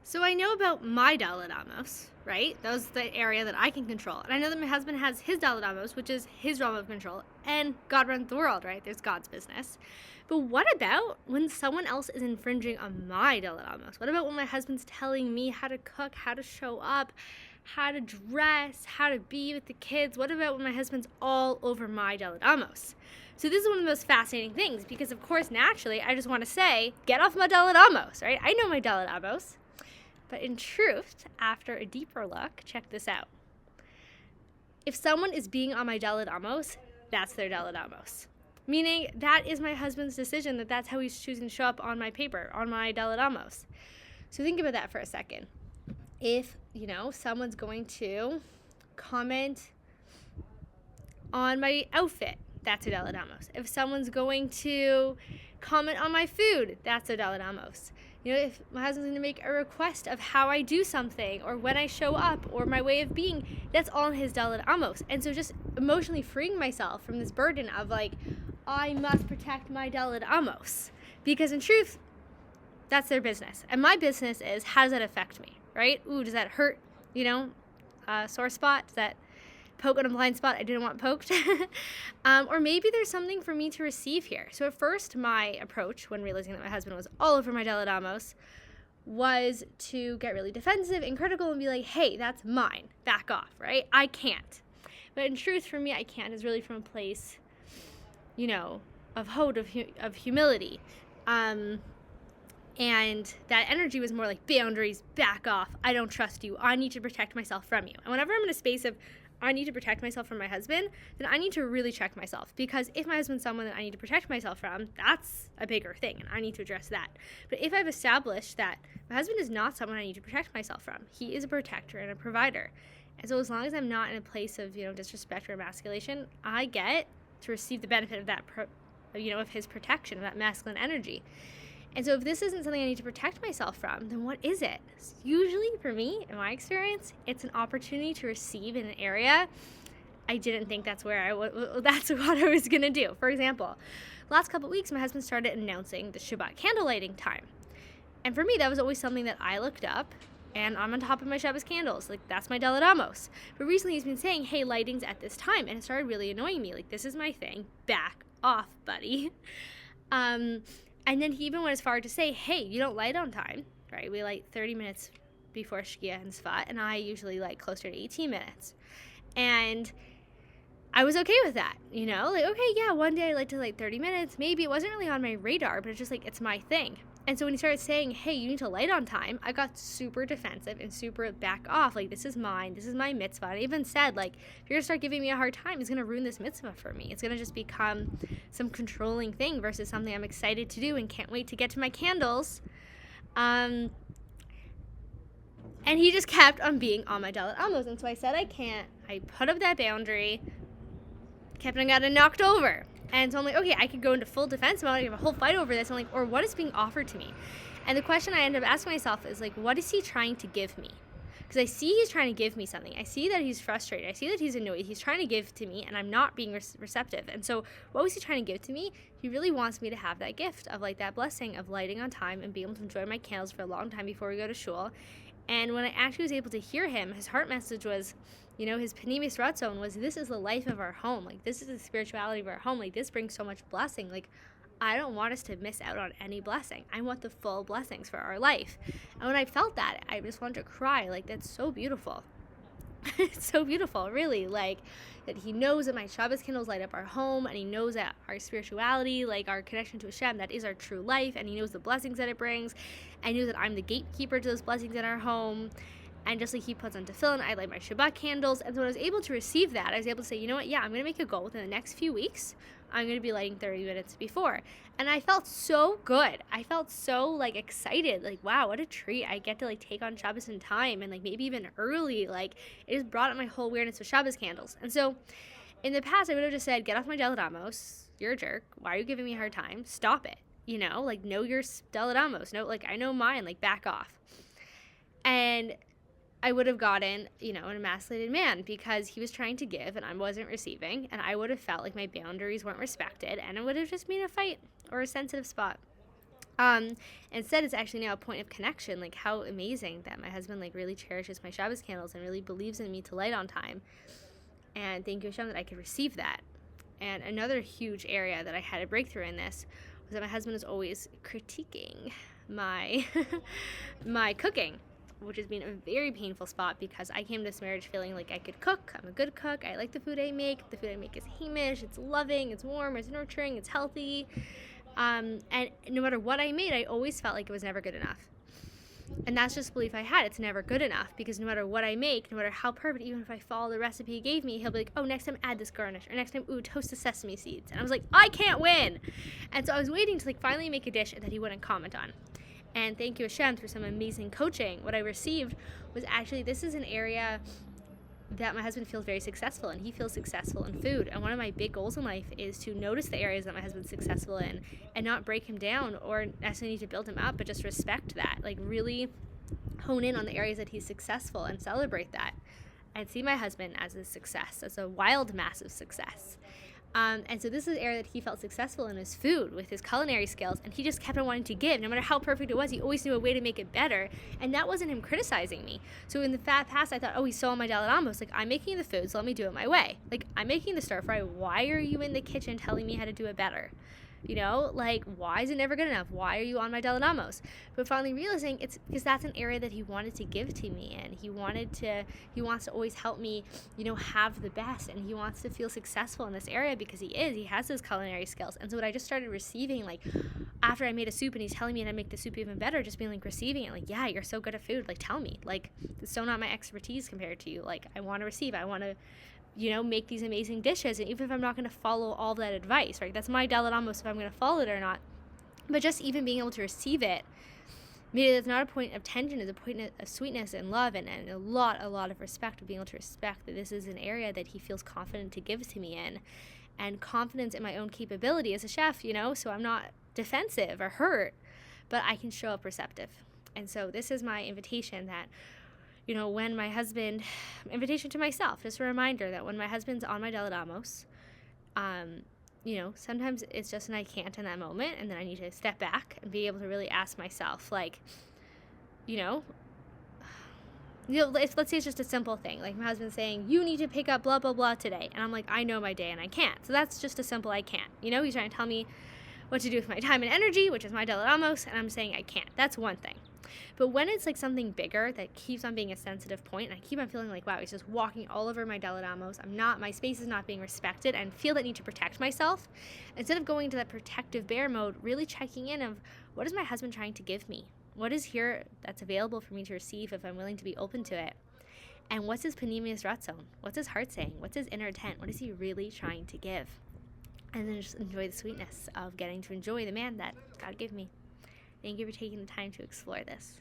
So I know about my Dalai Amos, right? That was the area that I can control. And I know that my husband has his Dalai Amos, which is his realm of control. And God runs the world, right? There's God's business. But what about when someone else is infringing on my Dalai Amos? What about when my husband's telling me how to cook, how to show up, how to dress, how to be with the kids? What about when my husband's all over my Dalai Amos? So this is one of the most fascinating things because, of course, naturally, I just want to say, get off my Dalai Amos, right? I know my Dalai Amos. But in truth, after a deeper look, check this out. If someone is being on my Dalai Amos, that's their Dalai Amos. Meaning that is my husband's decision that that's how he's choosing to show up on my paper, on my Dalai Amos. So think about that for a second. If, someone's going to comment on my outfit, that's a Dalai Amos. If someone's going to comment on my food, that's a Dalai Amos. If my husband's going to make a request of how I do something or when I show up or my way of being, that's all in his Dalai Amos. And so just emotionally freeing myself from this burden of I must protect my Dalai Amos. Because in truth, that's their business. And my business is, how does that affect me, right? Ooh, does that hurt, sore spot? Does that poke on a blind spot I didn't want poked? Or maybe there's something for me to receive here. So at first, my approach when realizing that my husband was all over my Dalai Amos was to get really defensive and critical and be like, hey, that's mine. Back off, right? I can't. But in truth, for me, I can't is really from a place, of hope, of humility. And that energy was more like boundaries, back off. I don't trust you. I need to protect myself from you. And whenever I'm in a space of I need to protect myself from my husband, then I need to really check myself. Because if my husband's someone that I need to protect myself from, that's a bigger thing, and I need to address that. But if I've established that my husband is not someone I need to protect myself from, he is a protector and a provider. And so as long as I'm not in a place of, disrespect or emasculation, I get to receive the benefit of that, of his protection, of that masculine energy. And so if this isn't something I need to protect myself from, then what is it? Usually, for me, in my experience, it's an opportunity to receive in an area I didn't think that's what I was going to do. For example, last couple of weeks, my husband started announcing the Shabbat candle lighting time. And for me, that was always something that I looked up, and I'm on top of my Shabbos candles. That's my Dalai Amos. But recently, he's been saying, hey, lighting's at this time, and it started really annoying me. This is my thing. Back off, buddy. And then he even went as far to say, hey, you don't light on time, right? We light 30 minutes before Shkia and Sfat, and I usually light closer to 18 minutes. And I was okay with that, okay, yeah, one day I like to light 30 minutes. Maybe it wasn't really on my radar, but it's just it's my thing. And so when he started saying, hey, you need to light on time, I got super defensive and super back off. This is mine. This is my mitzvah. I even said, if you're going to start giving me a hard time, it's going to ruin this mitzvah for me. It's going to just become some controlling thing versus something I'm excited to do and can't wait to get to my candles. And he just kept on being on my Dalai Amos. And so I said I can't. I put up that boundary, kept on getting knocked over. And so I'm okay, I could go into full defense mode. I have a whole fight over this. I'm or what is being offered to me? And the question I ended up asking myself is what is he trying to give me? Because I see he's trying to give me something. I see that he's frustrated. I see that he's annoyed. He's trying to give to me, and I'm not being receptive. And so what was he trying to give to me? He really wants me to have that gift of that blessing of lighting on time and being able to enjoy my candles for a long time before we go to shul. And when I actually was able to hear him, his heart message was, his Panimis Ratzon was, this is the life of our home. This is the spirituality of our home. This brings so much blessing. I don't want us to miss out on any blessing. I want the full blessings for our life. And when I felt that, I just wanted to cry. That's so beautiful. It's so beautiful, really. That he knows that my Shabbos candles light up our home, and he knows that our spirituality, our connection to Hashem, that is our true life, and he knows the blessings that it brings. I knew that I'm the gatekeeper to those blessings in our home. And just like he puts on tefillin, I light my Shabbat candles. And so when I was able to receive that, I was able to say, you know what, yeah, I'm going to make a goal within the next few weeks. I'm going to be lighting 30 minutes before. And I felt so good. I felt so, excited. Wow, what a treat. I get to, take on Shabbos in time and, maybe even early. It just brought up my whole awareness of Shabbos candles. And so in the past, I would have just said, get off my Dalai Amos. You're a jerk. Why are you giving me a hard time? Stop it. Know your Dalai Amos. No, I know mine. Back off. And I would have gotten, an emasculated man because he was trying to give and I wasn't receiving, and I would have felt like my boundaries weren't respected, and it would have just been a fight or a sensitive spot. Instead, it's actually now a point of connection. Like, how amazing that my husband like really cherishes my Shabbos candles and really believes in me to light on time. And thank you, Hashem, that I could receive that. And another huge area that I had a breakthrough in this was that my husband was always critiquing my my cooking, which has been a very painful spot because I came to this marriage feeling like I could cook. I'm a good cook. I like the food I make. The food I make is Hamish. It's loving. It's warm. It's nurturing. It's healthy. And no matter what I made, I always felt like it was never good enough. And that's just a belief I had. It's never good enough because no matter what I make, no matter how perfect, even if I follow the recipe he gave me, he'll be like, oh, next time add this garnish. Or next time, ooh, toast the sesame seeds. And I was like, I can't win. And so I was waiting to like finally make a dish that he wouldn't comment on. And thank you, Hashem, for some amazing coaching. What I received was actually, this is an area that my husband feels very successful in. He feels successful in food. And one of my big goals in life is to notice the areas that my husband's successful in and not break him down or necessarily need to build him up, but just respect that. Like really hone in on the areas that he's successful and celebrate that. And see my husband as a success, as a wild, massive success. And so this is an area that he felt successful in, his food, with his culinary skills, and he just kept on wanting to give. No matter how perfect it was, he always knew a way to make it better, and that wasn't him criticizing me. So in the past, I thought, oh, he's so on my Daled Amos. Like, I'm making the food, so let me do it my way. Like, I'm making the stir fry. Why are you in the kitchen telling me how to do it better? You know, like, why is it never good enough? Why are you on my Daled Amos? But finally realizing it's because that's an area that he wanted to give to me, and he wants to always help me, you know, have the best, and he wants to feel successful in this area because he has those culinary skills. And so what I just started receiving, like, after I made a soup and he's telling me how to make the soup even better, just being like receiving it, like, yeah, you're so good at food, like, tell me, like, it's so not my expertise compared to you, like, I want to receive, I want to, you know, make these amazing dishes. And even if I'm not going to follow all that advice, right? That's my Daled Amos if I'm going to follow it or not. But just even being able to receive it, maybe it's not a point of tension, it's a point of sweetness and love and a lot of respect, of being able to respect that this is an area that he feels confident to give to me in. And confidence in my own capability as a chef, you know, so I'm not defensive or hurt, but I can show up receptive. And so this is my invitation that, you know, when my husband, invitation to myself, just a reminder that when my husband's on my Daled Amos, you know, sometimes it's just an I can't in that moment, and then I need to step back and be able to really ask myself, like, you know, let's say it's just a simple thing, like my husband saying, you need to pick up blah, blah, blah today, and I'm like, I know my day and I can't, so that's just a simple I can't, you know, he's trying to tell me what to do with my time and energy, which is my Daled Amos, and I'm saying I can't. That's one thing. But when it's like something bigger that keeps on being a sensitive point, and I keep on feeling like, wow, he's just walking all over my Daled Amos, my space is not being respected, and feel that need to protect myself, instead of going into that protective bear mode, really checking in of what is my husband trying to give me? What is here that's available for me to receive if I'm willing to be open to it? And what's his panemius ratzon? What's his heart saying? What's his inner intent? What is he really trying to give? And then just enjoy the sweetness of getting to enjoy the man that God gave me. Thank you for taking the time to explore this.